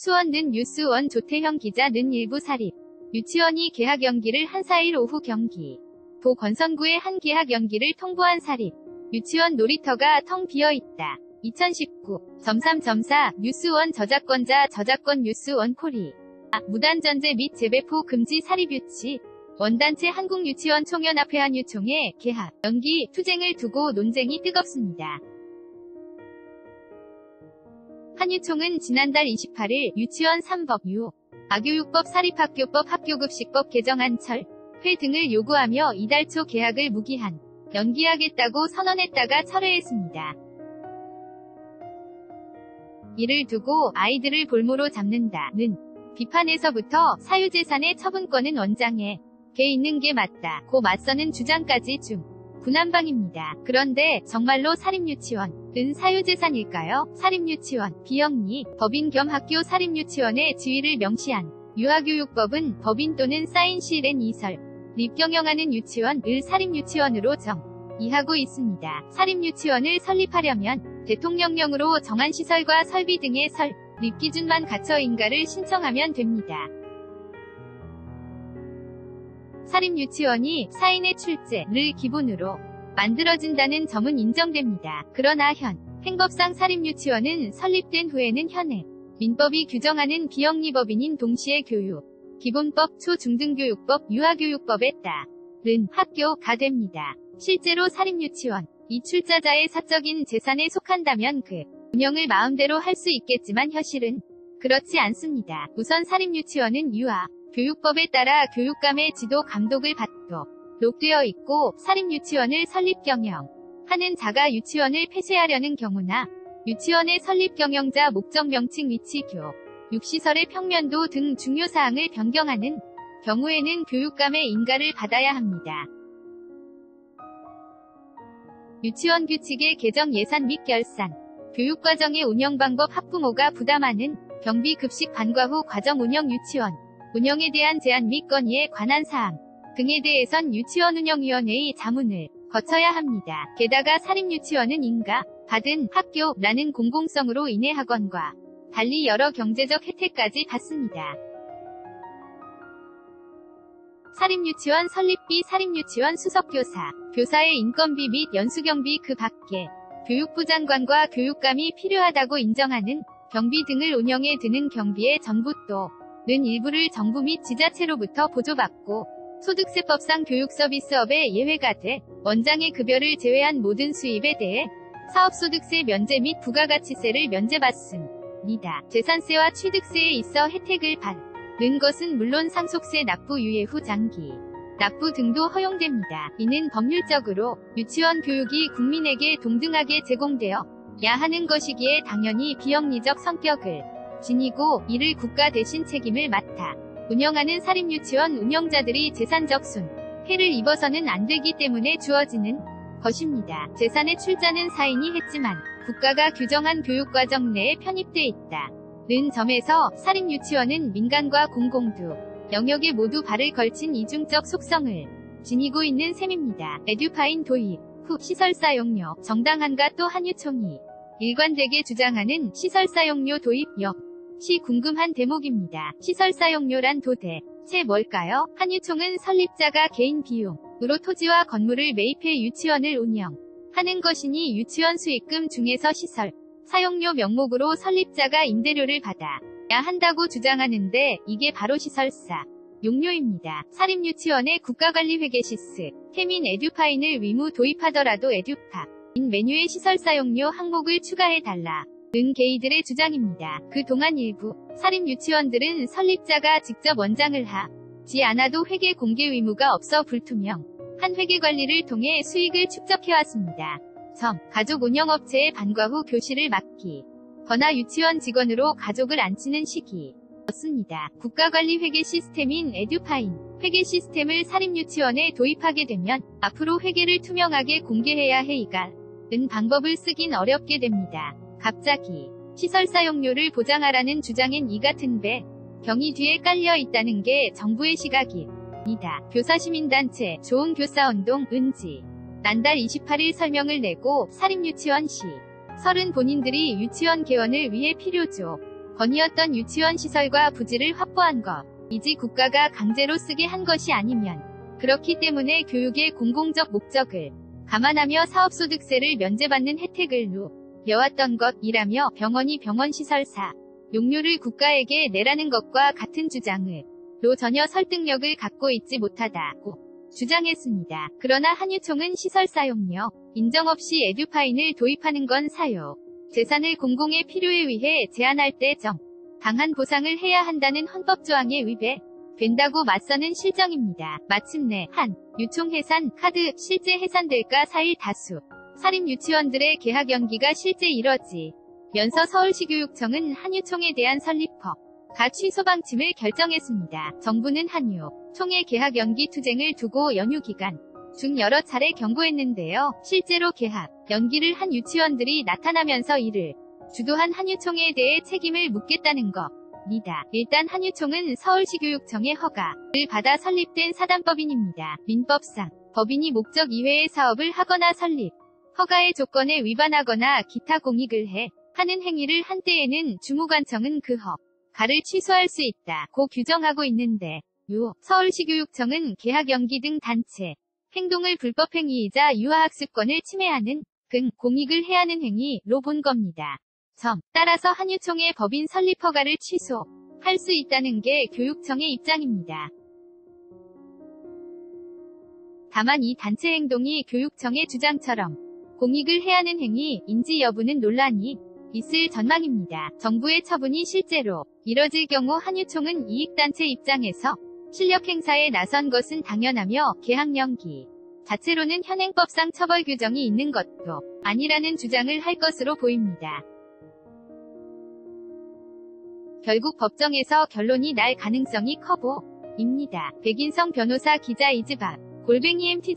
수원 뉴스원 조태형 기자 일부 사립 유치원이 개학 연기를 한 4일 오후 경기 도 권선구의 한 개학 연기를 통보한 사립 유치원 놀이터가 텅 비어있다. 2019.3.4 뉴스원 저작권자 저작권 뉴스원 코리 무단전제 및 재배포 금지 사립유치 원단체 한국유치원 총연합회 한유총의 개학 연기 투쟁을 두고 논쟁이 뜨겁습니다. 한유총은 지난달 28일 유치원 3법 아교육법 사립학교법 학교급식법 개정안 철회 등을 요구하며 이달 초 개학을 무기한 연기하겠다고 선언했다가 철회했습니다. 이를 두고 아이들을 볼모로 잡는다는 비판에서부터 사유재산의 처분권은 원장에 게 있는 게 맞다 고 맞서는 주장까지 중구난방입니다. 그런데 정말로 사립유치원은 사유재산일까요? 사립유치원, 비영리, 법인 겸 학교 사립유치원의 지위를 명시한 유아교육법은 법인 또는 사인시엔 이설, 립 경영하는 유치원을 사립유치원으로 정의하고 있습니다. 사립유치원을 설립하려면 대통령령으로 정한 시설과 설비 등의 설립 기준만 갖춰 인가를 신청하면 됩니다. 사립유치원이 사인의 출제를 기본으로 만들어진다는 점은 인정됩니다. 그러나 현 행법상 사립유치원은 설립된 후에는 현행 민법이 규정하는 비영리법인인 동시에 교육, 기본법, 초중등교육법, 유아교육법에 따른 학교가 됩니다. 실제로 사립유치원, 이 출자자의 사적인 재산에 속한다면 그 운영을 마음대로 할 수 있겠지만 현실은 그렇지 않습니다. 우선 사립유치원은 교육법에 따라 교육감의 지도 감독을 받도록 되어 있고 사립유치원을 설립 경영하는 자가 유치원을 폐쇄하려는 경우나 유치원의 설립 경영자 목적 명칭 위치 교육시설의 평면도 등 중요사항을 변경하는 경우에는 교육감의 인가를 받아야 합니다. 유치원 규칙의 개정 예산 및 결산, 교육과정의 운영방법 학부모가 부담하는 경비 급식 반과 후 과정 운영 유치원 운영에 대한 제한 및 건의에 관한 사항 등에 대해선 유치원운영위원회의 자문을 거쳐야 합니다. 게다가 사립유치원은 인가 받은 학교라는 공공성으로 인해 학원과 달리 여러 경제적 혜택까지 받습니다. 사립유치원 설립비 사립유치원 수석교사, 교사의 인건비 및 연수경비 그 밖에 교육부 장관과 교육감이 필요하다고 인정하는 경비 등을 운영에 드는 경비의 전부 또는 일부를 정부 및 지자체로부터 보조받고 소득세법상 교육서비스업에 예외가 돼 원장의 급여를 제외한 모든 수입에 대해 사업소득세 면제 및 부가가치세를 면제받습니다. 재산세와 취득세에 있어 혜택을 받는 것은 물론 상속세 납부 유예 후 장기 납부 등도 허용됩니다. 이는 법률적으로 유치원 교육이 국민에게 동등하게 제공되어야 하는 것이기에 당연히 비영리적 성격을 지니고 이를 국가 대신 책임을 맡아 운영하는 사립유치원 운영자들이 재산적 손해를 입어서는 안 되기 때문에 주어지는 것입니다. 재산의 출자는 사인이 했지만 국가가 규정한 교육과정 내에 편입돼 있다는 점에서 사립유치원은 민간과 공공두 영역에 모두 발을 걸친 이중적 속성을 지니고 있는 셈입니다. 에듀파인 도입 후 시설 사용료 정당한가? 또 한유총이 일관되게 주장하는 시설 사용료 도입 역시 궁금한 대목입니다. 시설 사용료란 도대체 뭘까요? 한유총은 설립자가 개인 비용으로 토지와 건물을 매입해 유치원을 운영하는 것이니 유치원 수익금 중에서 시설 사용료 명목으로 설립자가 임대료를 받아야 한다고 주장하는데 이게 바로 시설사 용료입니다. 사립유치원의 국가관리회계 시스템인 에듀파인을 의무 도입하더라도 에듀파인 메뉴에 시설 사용료 항목을 추가해달라 는 개이들의 주장입니다. 그동안 일부 사립유치원들은 설립자가 직접 원장을 하지 않아도 회계 공개 의무가 없어 불투명한 회계 관리를 통해 수익을 축적해왔습니다. 가족 운영업체의 반과 후 교실을 맡기거나 유치원 직원으로 가족을 앉히는 시기였습니다. 국가관리 회계 시스템인 에듀파인 회계 시스템을 사립유치원에 도입하게 되면 앞으로 회계를 투명하게 공개해야 해 이가는 방법을 쓰긴 어렵게 됩니다. 갑자기 시설 사용료를 보장하라는 주장엔 이 같은 배경이 뒤에 깔려 있다는 게 정부의 시각입니다. 교사시민단체 좋은교사운동 은지 난달 28일 설명을 내고 사립유치원 시설은 본인들이 유치원 개원을 위해 필요조 건의였던 유치원 시설과 부지를 확보한 것. 이지 국가가 강제로 쓰게 한 것이 아니면 그렇기 때문에 교육의 공공적 목적을 감안하며 사업소득세를 면제받는 혜택을 누려왔던 것이라며 병원이 병원시설사 용료를 국가에게 내라는 것과 같은 주장을 전혀 설득력을 갖고 있지 못하다고 주장했습니다. 그러나 한유총은 시설사용료 인정 없이 에듀파인을 도입하는 건 사유 재산을 공공의 필요에 의해 제한할 때 당한 보상을 해야 한다는 헌법조항에 위배된다고 맞서는 실정입니다. 마침내 한 유총 해산 카드 실제 해산될까 4일 다수 사립유치원들의 개학 연기가 실제 이뤄지면서 서울시교육청은 한유총에 대한 설립허 가 취소 방침을 결정했습니다. 정부는 한유총의 개학 연기 투쟁을 두고 연휴 기간 중 여러 차례 경고했는데요. 실제로 개학 연기를 한 유치원들이 나타나면서 이를 주도한 한유총에 대해 책임을 묻겠다는 겁니다. 일단 한유총은 서울시교육청의 허가를 받아 설립된 사단법인입니다. 민법상 법인이 목적 이외의 사업을 하거나 설립 허가의 조건에 위반하거나 기타 공익을 하는 행위를 한 때에는 주무관청은 그 허가를 취소할 수 있다고 규정하고 있는데 서울시교육청은 개학 연기 등 단체 행동을 불법행위이자 유아학습권을 침해하는 공익을 해하는 행위로 본 겁니다. 따라서 한유총의 법인 설립 허가를 취소할 수 있다는 게 교육청의 입장입니다. 다만 이 단체 행동이 교육청의 주장처럼 공익을 해하는 행위인지 여부는 논란이 있을 전망입니다. 정부의 처분이 실제로 이뤄질 경우 한유총은 이익단체 입장에서 실력 행사에 나선 것은 당연하며 개학 연기 자체로는 현행법상 처벌 규정이 있는 것도 아니라는 주장을 할 것으로 보입니다. 결국 법정에서 결론이 날 가능성이 커 보입니다. 백인성 변호사 기자 이즈박 _MT